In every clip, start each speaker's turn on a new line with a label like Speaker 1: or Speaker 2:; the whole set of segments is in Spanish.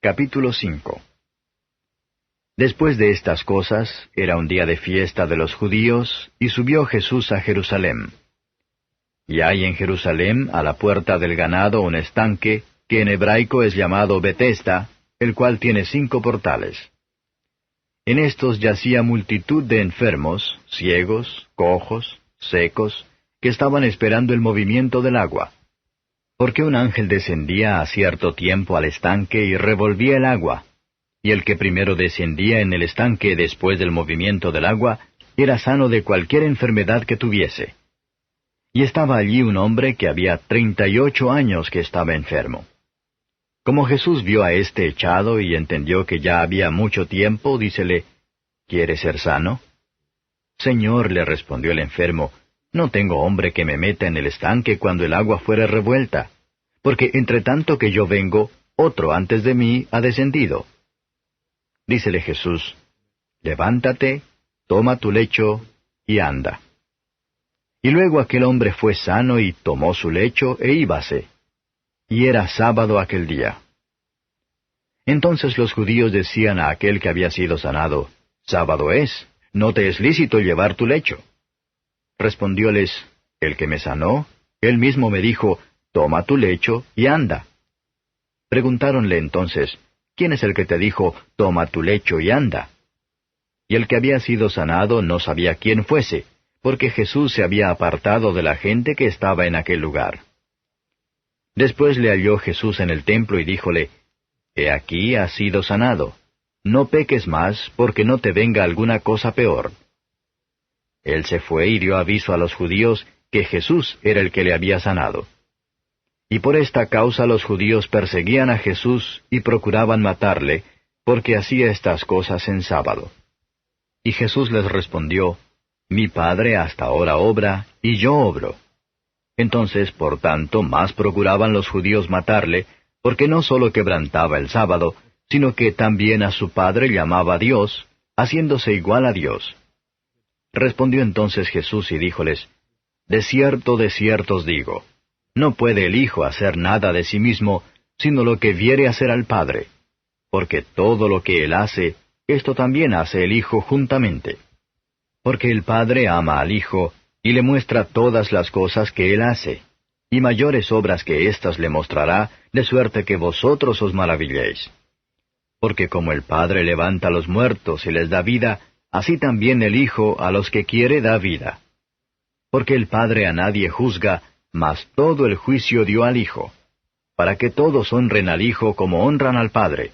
Speaker 1: Capítulo 5. Después de estas cosas, era un día de fiesta de los judíos, y subió Jesús a Jerusalén. Y hay en Jerusalén, a la puerta del ganado, un estanque, que en hebraico es llamado Betesda, el cual tiene 5 portales. En estos yacía multitud de enfermos, ciegos, cojos, secos, que estaban esperando el movimiento del agua. Porque un ángel descendía a cierto tiempo al estanque y revolvía el agua, y el que primero descendía en el estanque después del movimiento del agua, era sano de cualquier enfermedad que tuviese. Y estaba allí un hombre que había 38 años que estaba enfermo. Como Jesús vio a éste echado y entendió que ya había mucho tiempo, dícele, ¿quieres ser sano? Señor, le respondió el enfermo, no tengo hombre que me meta en el estanque cuando el agua fuere revuelta, porque entre tanto que yo vengo, otro antes de mí ha descendido. Dícele Jesús, levántate, toma tu lecho y anda. Y luego aquel hombre fue sano y tomó su lecho e íbase. Y era sábado aquel día. Entonces los judíos decían a aquel que había sido sanado, sábado es, no te es lícito llevar tu lecho. Respondióles, el que me sanó, él mismo me dijo, toma tu lecho y anda. Preguntáronle entonces, ¿quién es el que te dijo, toma tu lecho y anda? Y el que había sido sanado no sabía quién fuese, porque Jesús se había apartado de la gente que estaba en aquel lugar. Después le halló Jesús en el templo y díjole, He aquí has sido sanado, no peques más, porque no te venga alguna cosa peor. Él se fue y dio aviso a los judíos que Jesús era el que le había sanado. Y por esta causa los judíos perseguían a Jesús y procuraban matarle, porque hacía estas cosas en sábado. Y Jesús les respondió, Mi Padre hasta ahora obra, y yo obro. Entonces, por tanto, más procuraban los judíos matarle, porque no sólo quebrantaba el sábado, sino que también a su Padre llamaba Dios, haciéndose igual a Dios. Respondió entonces Jesús y díjoles, de cierto os digo, no puede el Hijo hacer nada de sí mismo, sino lo que viere hacer al Padre, porque todo lo que Él hace, esto también hace el Hijo juntamente. Porque el Padre ama al Hijo, y le muestra todas las cosas que Él hace, y mayores obras que éstas le mostrará, de suerte que vosotros os maravilléis. Porque como el Padre levanta a los muertos y les da vida, así también el Hijo a los que quiere da vida. Porque el Padre a nadie juzga, mas todo el juicio dio al Hijo, para que todos honren al Hijo como honran al Padre.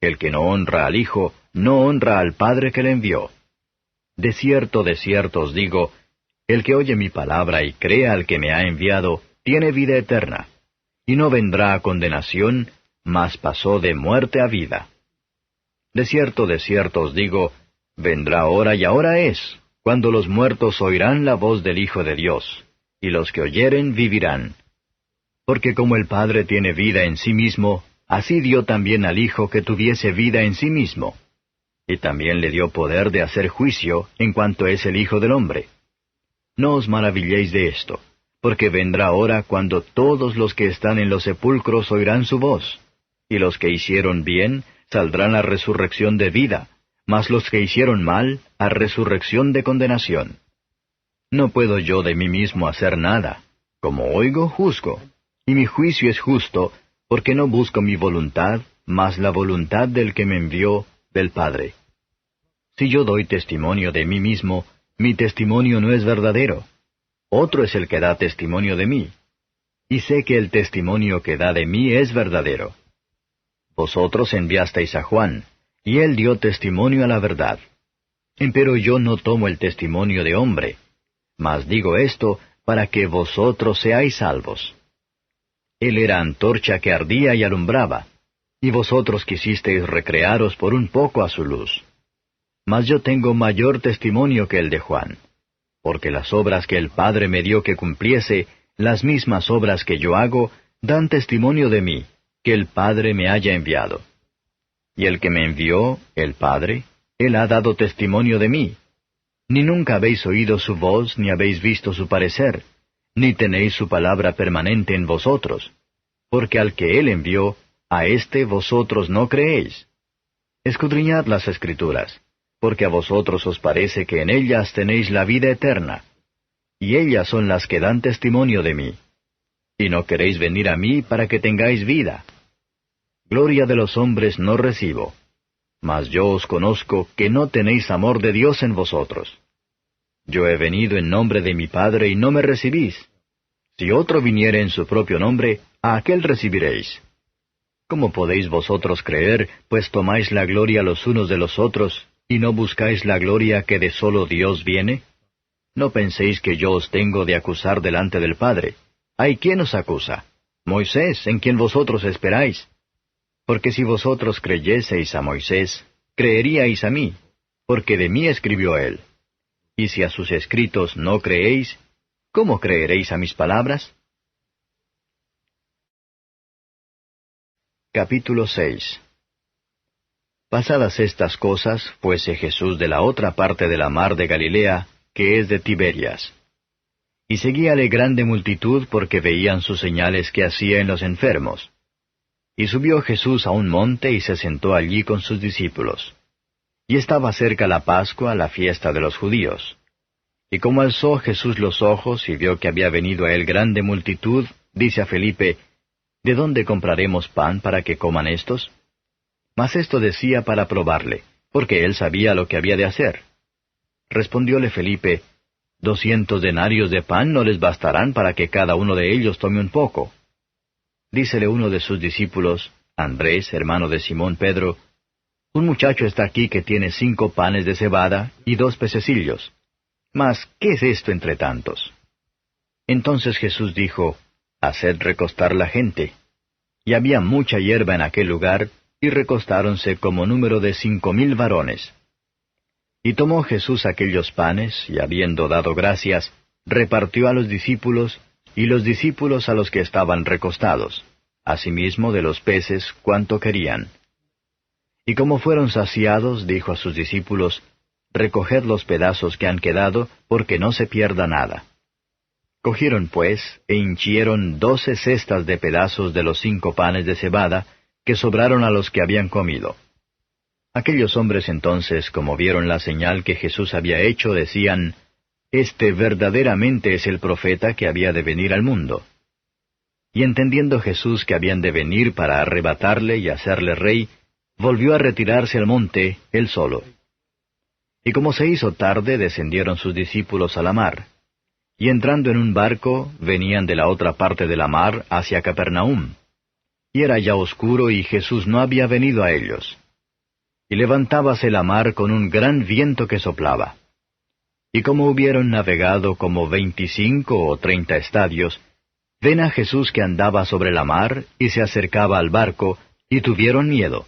Speaker 1: El que no honra al Hijo, no honra al Padre que le envió. De cierto os digo, el que oye mi palabra y crea al que me ha enviado, tiene vida eterna, y no vendrá a condenación, mas pasó de muerte a vida. De cierto os digo, vendrá hora y ahora es, cuando los muertos oirán la voz del Hijo de Dios, y los que oyeren vivirán. Porque como el Padre tiene vida en sí mismo, así dio también al Hijo que tuviese vida en sí mismo. Y también le dio poder de hacer juicio en cuanto es el Hijo del Hombre. No os maravilléis de esto, porque vendrá hora cuando todos los que están en los sepulcros oirán su voz, y los que hicieron bien saldrán a resurrección de vida, mas los que hicieron mal a resurrección de condenación. No puedo yo de mí mismo hacer nada, como oigo, juzgo, y mi juicio es justo, porque no busco mi voluntad, mas la voluntad del que me envió, del Padre. Si yo doy testimonio de mí mismo, mi testimonio no es verdadero. Otro es el que da testimonio de mí. Y sé que el testimonio que da de mí es verdadero. Vosotros enviasteis a Juan, y él dio testimonio a la verdad. Empero yo no tomo el testimonio de hombre, mas digo esto para que vosotros seáis salvos. Él era antorcha que ardía y alumbraba, y vosotros quisisteis recrearos por un poco a su luz. Mas yo tengo mayor testimonio que el de Juan, porque las obras que el Padre me dio que cumpliese, las mismas obras que yo hago, dan testimonio de mí, que el Padre me haya enviado. Y el que me envió, el Padre, él ha dado testimonio de mí. Ni nunca habéis oído su voz, ni habéis visto su parecer, ni tenéis su palabra permanente en vosotros, porque al que él envió, a éste vosotros no creéis. Escudriñad las Escrituras, porque a vosotros os parece que en ellas tenéis la vida eterna, y ellas son las que dan testimonio de mí. Y no queréis venir a mí para que tengáis vida. Gloria de los hombres no recibo, mas yo os conozco que no tenéis amor de Dios en vosotros. Yo he venido en nombre de mi Padre y no me recibís. Si otro viniere en su propio nombre, a aquel recibiréis. ¿Cómo podéis vosotros creer, pues tomáis la gloria los unos de los otros, y no buscáis la gloria que de solo Dios viene? No penséis que yo os tengo de acusar delante del Padre. ¿Hay quien os acusa? Moisés, en quien vosotros esperáis. Porque si vosotros creyeseis a Moisés, creeríais a mí, porque de mí escribió él. Y si a sus escritos no creéis, ¿cómo creeréis a mis palabras? Capítulo 6. Pasadas estas cosas, fuese Jesús de la otra parte de la mar de Galilea, que es de Tiberias. Y seguíale grande multitud porque veían sus señales que hacía en los enfermos. Y subió Jesús a un monte y se sentó allí con sus discípulos. Y estaba cerca la Pascua, la fiesta de los judíos. Y como alzó Jesús los ojos y vio que había venido a él grande multitud, dice a Felipe, ¿de dónde compraremos pan para que coman éstos? Mas esto decía para probarle, porque él sabía lo que había de hacer. Respondióle Felipe, 200 denarios de pan no les bastarán para que cada uno de ellos tome un poco. Dícele uno de sus discípulos, Andrés, hermano de Simón Pedro, un muchacho está aquí que tiene 5 panes de cebada y 2 pececillos. Mas, ¿qué es esto entre tantos? Entonces Jesús dijo, haced recostar la gente. Y había mucha hierba en aquel lugar, y recostáronse como número de 5,000 varones. Y tomó Jesús aquellos panes, y habiendo dado gracias, repartió a los discípulos, y los discípulos a los que estaban recostados, asimismo de los peces cuanto querían. Y como fueron saciados, dijo a sus discípulos, recoged los pedazos que han quedado, porque no se pierda nada. Cogieron pues, e hinchieron 12 cestas de pedazos de los 5 panes de cebada, que sobraron a los que habían comido. Aquellos hombres entonces, como vieron la señal que Jesús había hecho, decían, este verdaderamente es el profeta que había de venir al mundo. Y entendiendo Jesús que habían de venir para arrebatarle y hacerle rey, volvió a retirarse al monte, él solo. Y como se hizo tarde, descendieron sus discípulos a la mar. Y entrando en un barco, venían de la otra parte de la mar hacia Capernaum. Y era ya oscuro y Jesús no había venido a ellos. Y levantábase la mar con un gran viento que soplaba. Y como hubieron navegado como 25 o 30 estadios, ven a Jesús que andaba sobre la mar y se acercaba al barco, y tuvieron miedo.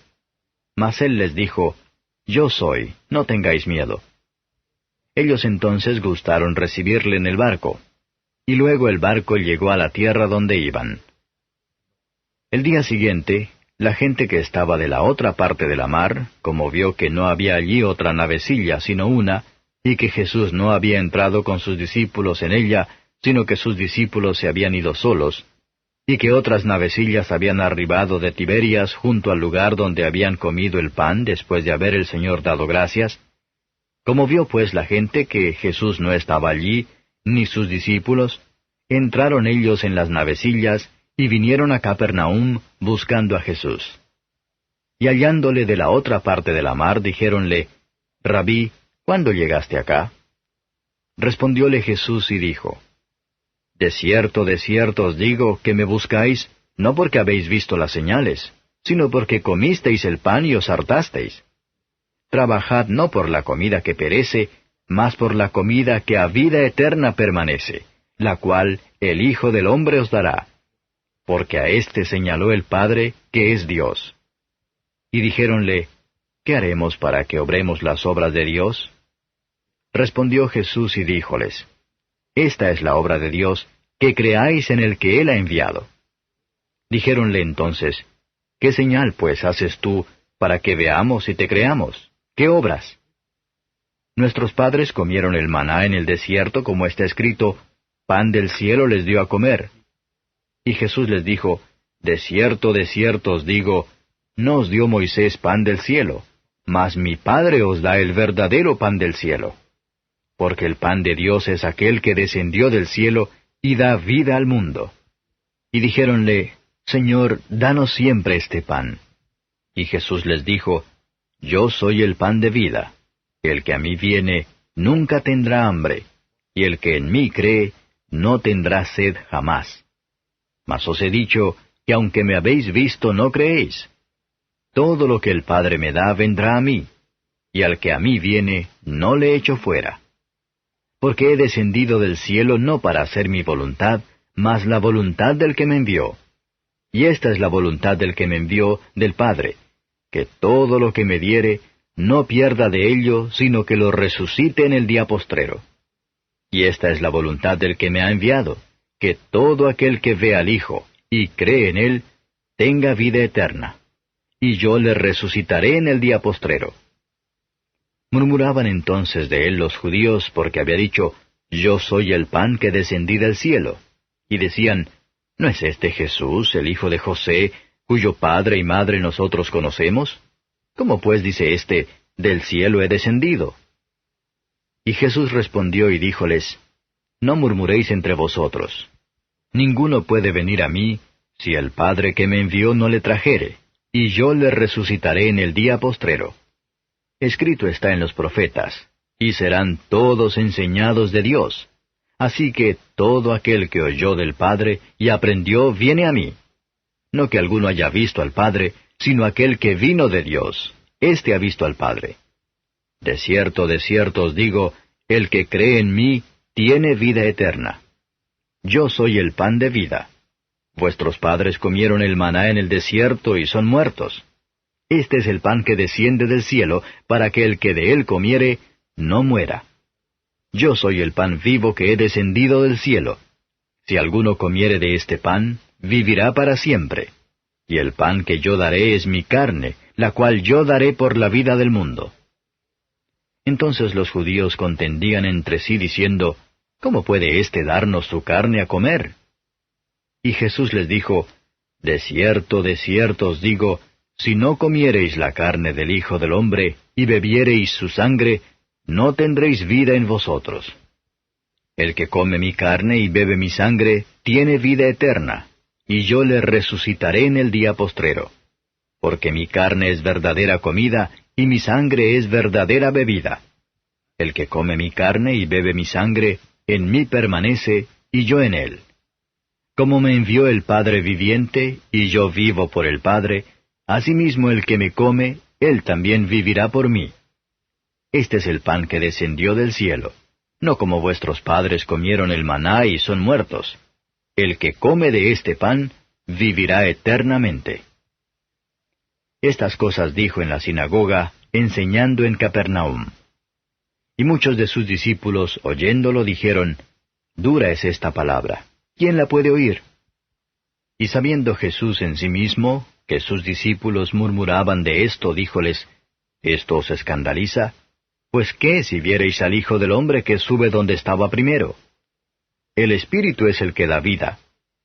Speaker 1: Mas él les dijo, yo soy, no tengáis miedo. Ellos entonces gustaron recibirle en el barco, y luego el barco llegó a la tierra donde iban. El día siguiente, la gente que estaba de la otra parte de la mar, como vio que no había allí otra navecilla sino una, y que Jesús no había entrado con sus discípulos en ella, sino que sus discípulos se habían ido solos, y que otras navecillas habían arribado de Tiberias junto al lugar donde habían comido el pan después de haber el Señor dado gracias. Como vio pues la gente que Jesús no estaba allí, ni sus discípulos, entraron ellos en las navecillas y vinieron a Capernaum buscando a Jesús. Y hallándole de la otra parte de la mar, dijéronle, Rabí, ¿cuándo llegaste acá? Respondióle Jesús y dijo, de cierto os digo que me buscáis, no porque habéis visto las señales, sino porque comisteis el pan y os hartasteis. Trabajad no por la comida que perece, mas por la comida que a vida eterna permanece, la cual el Hijo del Hombre os dará. Porque a éste señaló el Padre, que es Dios. Y dijéronle, ¿qué haremos para que obremos las obras de Dios? Respondió Jesús y díjoles, esta es la obra de Dios, que creáis en el que Él ha enviado. Dijéronle entonces, ¿qué señal pues haces tú para que veamos y te creamos? ¿Qué obras? Nuestros padres comieron el maná en el desierto, como está escrito, pan del cielo les dio a comer. Y Jesús les dijo, de cierto os digo, no os dio Moisés pan del cielo, mas mi Padre os da el verdadero pan del cielo. Porque el pan de Dios es aquel que descendió del cielo y da vida al mundo. Y dijéronle, Señor, danos siempre este pan. Y Jesús les dijo, Yo soy el pan de vida. El que a mí viene, nunca tendrá hambre, y el que en mí cree, no tendrá sed jamás. Mas os he dicho, que aunque me habéis visto, no creéis. Todo lo que el Padre me da vendrá a mí, y al que a mí viene, no le echo fuera. Porque he descendido del cielo no para hacer mi voluntad, mas la voluntad del que me envió. Y esta es la voluntad del que me envió, del Padre, que todo lo que me diere, no pierda de ello, sino que lo resucite en el día postrero. Y esta es la voluntad del que me ha enviado, que todo aquel que ve al Hijo, y cree en él, tenga vida eterna. Y yo le resucitaré en el día postrero. Murmuraban entonces de él los judíos, porque había dicho, Yo soy el pan que descendí del cielo. Y decían, ¿no es este Jesús, el hijo de José, cuyo padre y madre nosotros conocemos? ¿Cómo pues dice éste, del cielo he descendido? Y Jesús respondió y díjoles, No murmuréis entre vosotros. Ninguno puede venir a mí, si el Padre que me envió no le trajere, y yo le resucitaré en el día postrero. Escrito está en los profetas, y serán todos enseñados de Dios. Así que todo aquel que oyó del Padre y aprendió viene a mí. No que alguno haya visto al Padre, sino aquel que vino de Dios. Éste ha visto al Padre. De cierto os digo, el que cree en mí tiene vida eterna. Yo soy el pan de vida. Vuestros padres comieron el maná en el desierto y son muertos. Este es el pan que desciende del cielo, para que el que de él comiere, no muera. Yo soy el pan vivo que he descendido del cielo. Si alguno comiere de este pan, vivirá para siempre. Y el pan que yo daré es mi carne, la cual yo daré por la vida del mundo. Entonces los judíos contendían entre sí diciendo, ¿Cómo puede éste darnos su carne a comer? Y Jesús les dijo, De cierto os digo, si no comiereis la carne del Hijo del Hombre, y bebiereis su sangre, no tendréis vida en vosotros. El que come mi carne y bebe mi sangre, tiene vida eterna, y yo le resucitaré en el día postrero. Porque mi carne es verdadera comida, y mi sangre es verdadera bebida. El que come mi carne y bebe mi sangre, en mí permanece, y yo en él. Como me envió el Padre viviente, y yo vivo por el Padre, asimismo el que me come, él también vivirá por mí. Este es el pan que descendió del cielo, no como vuestros padres comieron el maná y son muertos. El que come de este pan, vivirá eternamente. Estas cosas dijo en la sinagoga, enseñando en Capernaum. Y muchos de sus discípulos, oyéndolo, dijeron, Dura es esta palabra, ¿quién la puede oír? Y sabiendo Jesús en sí mismo, que sus discípulos murmuraban de esto, díjoles, ¿Esto os escandaliza? Pues qué si viereis al Hijo del Hombre que sube donde estaba primero. El Espíritu es el que da vida,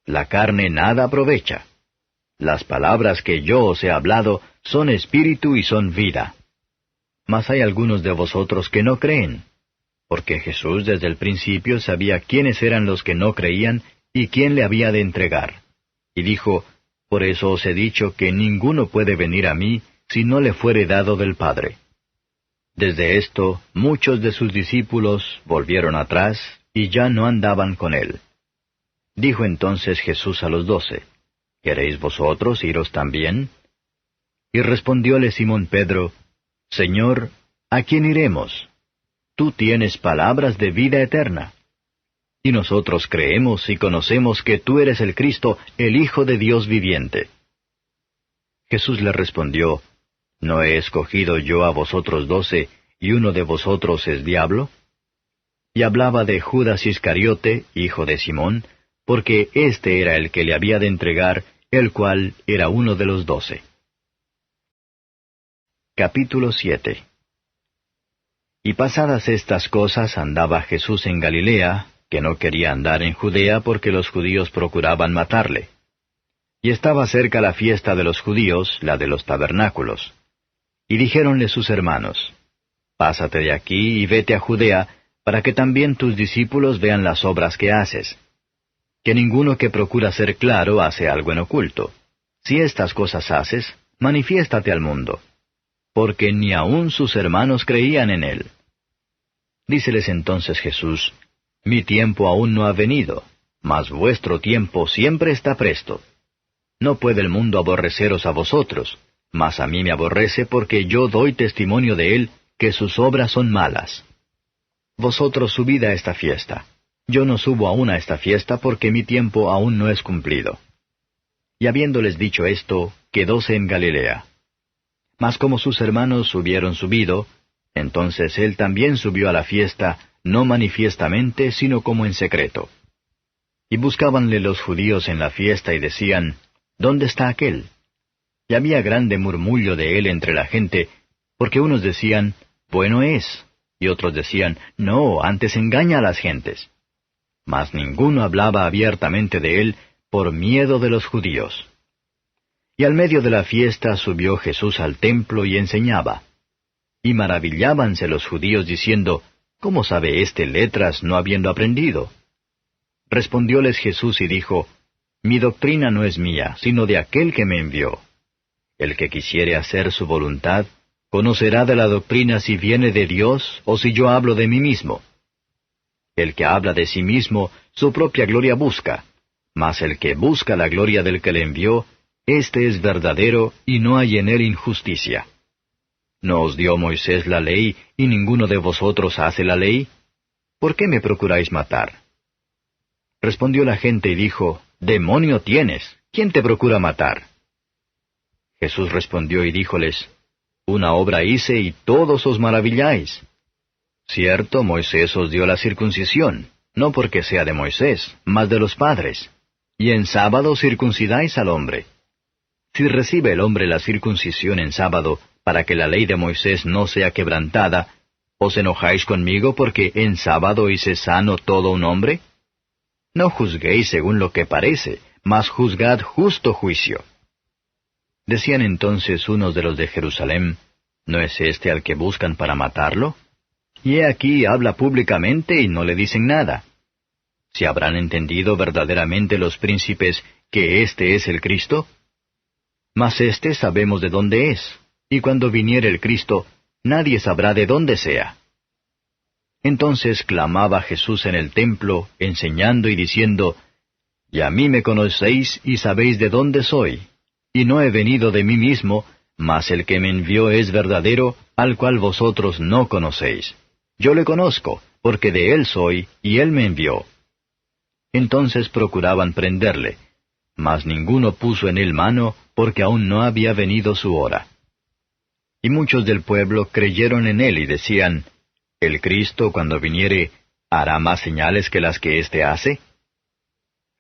Speaker 1: la carne nada aprovecha. Las palabras que yo os he hablado son espíritu y son vida. Mas hay algunos de vosotros que no creen, porque Jesús desde el principio sabía quiénes eran los que no creían y quién le había de entregar. Y dijo, Por eso os he dicho que ninguno puede venir a mí si no le fuere dado del Padre. Desde esto, muchos de sus discípulos volvieron atrás y ya no andaban con él. Dijo entonces Jesús a los 12, ¿Queréis vosotros iros también? Y respondióle Simón Pedro, Señor, ¿a quién iremos? Tú tienes palabras de vida eterna. Y nosotros creemos y conocemos que tú eres el Cristo, el Hijo de Dios viviente. Jesús le respondió, ¿No he escogido yo a vosotros 12, y uno de vosotros es diablo? Y hablaba de Judas Iscariote, hijo de Simón, porque éste era el que le había de entregar, el cual era uno de los 12. Capítulo 7. Y pasadas estas cosas andaba Jesús en Galilea, que no quería andar en Judea porque los judíos procuraban matarle. Y estaba cerca la fiesta de los judíos, la de los tabernáculos. Y dijéronle sus hermanos, Pásate de aquí y vete a Judea, para que también tus discípulos vean las obras que haces. Que ninguno que procura ser claro hace algo en oculto. Si estas cosas haces, manifiéstate al mundo. Porque ni aun sus hermanos creían en él. Díceles entonces Jesús, Mi tiempo aún no ha venido, mas vuestro tiempo siempre está presto. No puede el mundo aborreceros a vosotros, mas a mí me aborrece porque yo doy testimonio de él que sus obras son malas. Vosotros subid a esta fiesta. Yo no subo aún a esta fiesta porque mi tiempo aún no es cumplido. Y habiéndoles dicho esto, quedóse en Galilea. Mas como sus hermanos hubieron subido, entonces él también subió a la fiesta, no manifiestamente, sino como en secreto. Y buscábanle los judíos en la fiesta y decían, ¿Dónde está aquél? Y había grande murmullo de él entre la gente, porque unos decían, Bueno es, y otros decían, No, antes engaña a las gentes. Mas ninguno hablaba abiertamente de él por miedo de los judíos. Y al medio de la fiesta subió Jesús al templo y enseñaba. Y maravillábanse los judíos diciendo, ¿Cómo sabe éste letras no habiendo aprendido? Respondióles Jesús y dijo, Mi doctrina no es mía, sino de aquel que me envió. El que quisiere hacer su voluntad, conocerá de la doctrina si viene de Dios o si yo hablo de mí mismo. El que habla de sí mismo, su propia gloria busca, mas el que busca la gloria del que le envió, éste es verdadero y no hay en él injusticia. ¿No os dio Moisés la ley y ninguno de vosotros hace la ley? ¿Por qué me procuráis matar? Respondió la gente y dijo, Demonio tienes, ¿quién te procura matar? Jesús respondió y díjoles, Una obra hice y todos os maravilláis. Cierto, Moisés os dio la circuncisión, no porque sea de Moisés, mas de los padres. Y en sábado circuncidáis al hombre. Si recibe el hombre la circuncisión en sábado, para que la ley de Moisés no sea quebrantada, ¿os enojáis conmigo porque en sábado hice sano todo un hombre? No juzguéis según lo que parece, mas juzgad justo juicio. Decían entonces unos de los de Jerusalén, ¿no es este al que buscan para matarlo? Y he aquí habla públicamente y no le dicen nada. ¿Si habrán entendido verdaderamente los príncipes que éste es el Cristo? Mas éste sabemos de dónde es, y cuando viniere el Cristo, nadie sabrá de dónde sea. Entonces clamaba Jesús en el templo, enseñando y diciendo, Y a mí me conocéis y sabéis de dónde soy, y no he venido de mí mismo, mas el que me envió es verdadero, al cual vosotros no conocéis. Yo le conozco, porque de él soy, y él me envió. Entonces procuraban prenderle, mas ninguno puso en él mano, porque aún no había venido su hora. Y muchos del pueblo creyeron en él y decían, ¿El Cristo, cuando viniere, hará más señales que las que éste hace?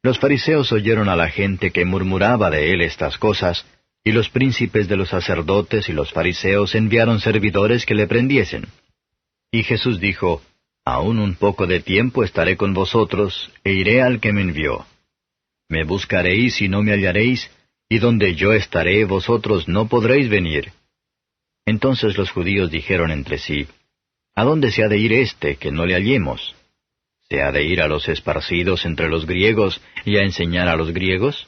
Speaker 1: Los fariseos oyeron a la gente que murmuraba de él estas cosas, y los príncipes de los sacerdotes y los fariseos enviaron servidores que le prendiesen. Y Jesús dijo, Aún un poco de tiempo estaré con vosotros, e iré al que me envió. Me buscaréis y no me hallaréis, y donde yo estaré vosotros no podréis venir. Entonces los judíos dijeron entre sí, ¿A dónde se ha de ir éste, que no le hallemos? ¿Se ha de ir a los esparcidos entre los griegos y a enseñar a los griegos?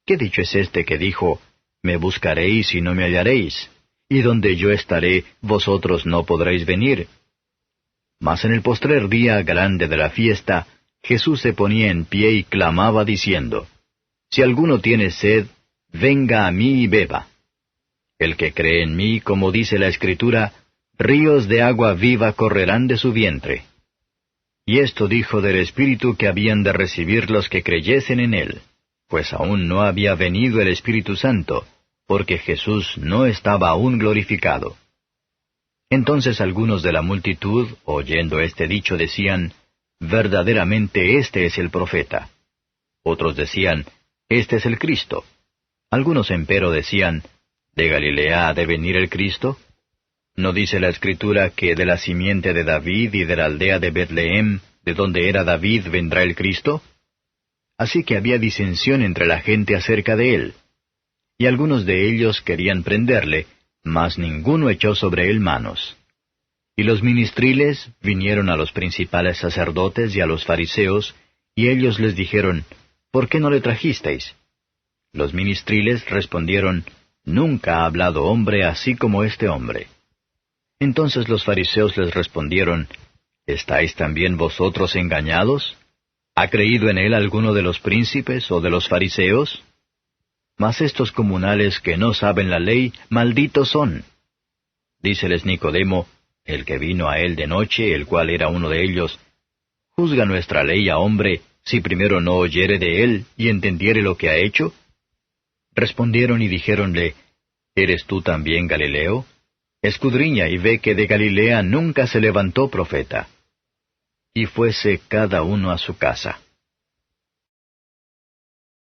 Speaker 1: ¿Qué dicho es este que dijo, Me buscaréis y no me hallaréis, y donde yo estaré vosotros no podréis venir? Mas en el postrer día grande de la fiesta, Jesús se ponía en pie y clamaba diciendo, Si alguno tiene sed, venga a mí y beba. El que cree en mí, como dice la Escritura, ríos de agua viva correrán de su vientre. Y esto dijo del Espíritu que habían de recibir los que creyesen en él, pues aún no había venido el Espíritu Santo, porque Jesús no estaba aún glorificado. Entonces algunos de la multitud, oyendo este dicho, decían, Verdaderamente este es el profeta. Otros decían, Este es el Cristo. Algunos empero decían, ¿De Galilea ha de venir el Cristo? ¿No dice la Escritura que de la simiente de David y de la aldea de Betlehem, de donde era David, vendrá el Cristo? así que había disensión entre la gente acerca de él. Y algunos de ellos querían prenderle, mas ninguno echó sobre él manos. Y los ministriles vinieron a los principales sacerdotes y a los fariseos, y ellos les dijeron, ¿por qué no le trajisteis? Los ministriles respondieron, Nunca ha hablado hombre así como este hombre. Entonces los fariseos les respondieron, ¿estáis también vosotros engañados? ¿Ha creído en él alguno de los príncipes o de los fariseos? Mas estos comunales que no saben la ley, malditos son. Díceles Nicodemo, el que vino a él de noche, el cual era uno de ellos, ¿juzga nuestra ley a hombre, si primero no oyere de él y entendiere lo que ha hecho? Respondieron y dijéronle, ¿eres tú también Galileo? Escudriña y ve que de Galilea nunca se levantó profeta. Y fuese cada uno a su casa.